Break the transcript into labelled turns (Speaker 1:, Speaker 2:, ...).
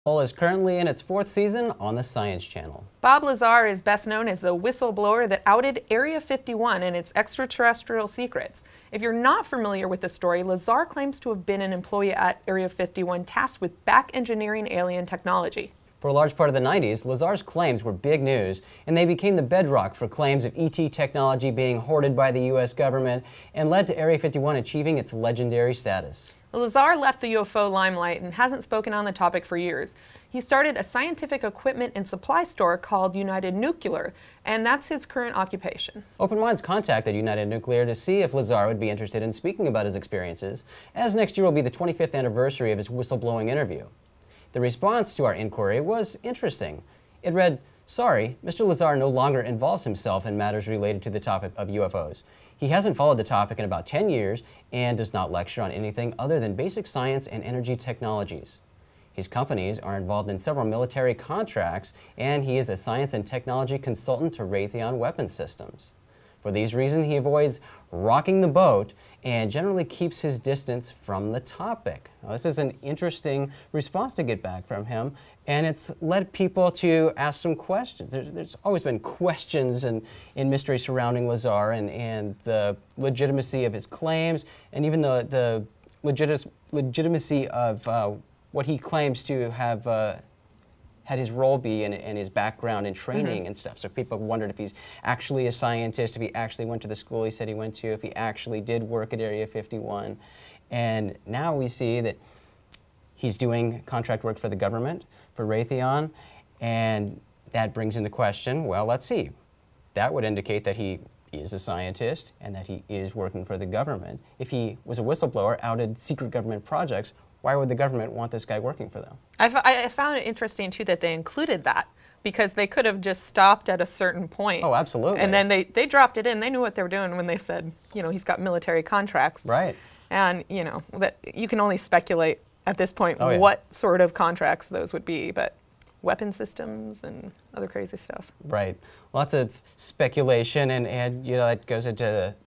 Speaker 1: Is currently in its 4th season on the Science Channel.
Speaker 2: Bob Lazar is best known as the whistleblower that outed Area 51 and its extraterrestrial secrets. If you're not familiar with the story, Lazar claims to have been an employee at Area 51 tasked with back engineering alien technology.
Speaker 1: For a large part of the 90s, Lazar's claims were big news, and they became the bedrock for claims of ET technology being hoarded by the U.S. government and led to Area 51 achieving its legendary status.
Speaker 2: Lazar left the UFO limelight and hasn't spoken on the topic for years. He started a scientific equipment and supply store called United Nuclear, and that's his current occupation.
Speaker 1: Open Minds contacted United Nuclear to see if Lazar would be interested in speaking about his experiences, as next year will be the 25th anniversary of his whistleblowing interview. The response to our inquiry was interesting. It read, "Sorry, Mr. Lazar no longer involves himself in matters related to the topic of UFOs. He hasn't followed the topic in about 10 years and does not lecture on anything other than basic science and energy technologies. His companies are involved in several military contracts, and he is a science and technology consultant to Raytheon weapon systems. For these reasons, he avoids rocking the boat and generally keeps his distance from the topic." Now, this is an interesting response to get back from him, and it's led people to ask some questions. There's always been questions and mystery surrounding Lazar and the legitimacy of his claims, and even the legitimacy of what he claims to have had his role be and his background and training and stuff. So people wondered if he's actually a scientist, if he actually went to the school he said he went to, if he actually did work at Area 51. And now we see that he's doing contract work for the government, for Raytheon, and that brings into question, well, let's see. That would indicate that he is a scientist and that he is working for the government. If he was a whistleblower, outed secret government projects, why would the government want this guy working for them?
Speaker 2: I found it interesting, too, that they included that, because they could have just stopped at a certain point.
Speaker 1: Oh, absolutely.
Speaker 2: And then they dropped it in. They knew what they were doing when they said, you know, he's got military contracts.
Speaker 1: Right.
Speaker 2: And, you know, that you can only speculate at this point
Speaker 1: Oh, yeah.
Speaker 2: what sort of contracts those would be, but weapon systems and other crazy stuff.
Speaker 1: Right. Lots of speculation, and you know, that goes into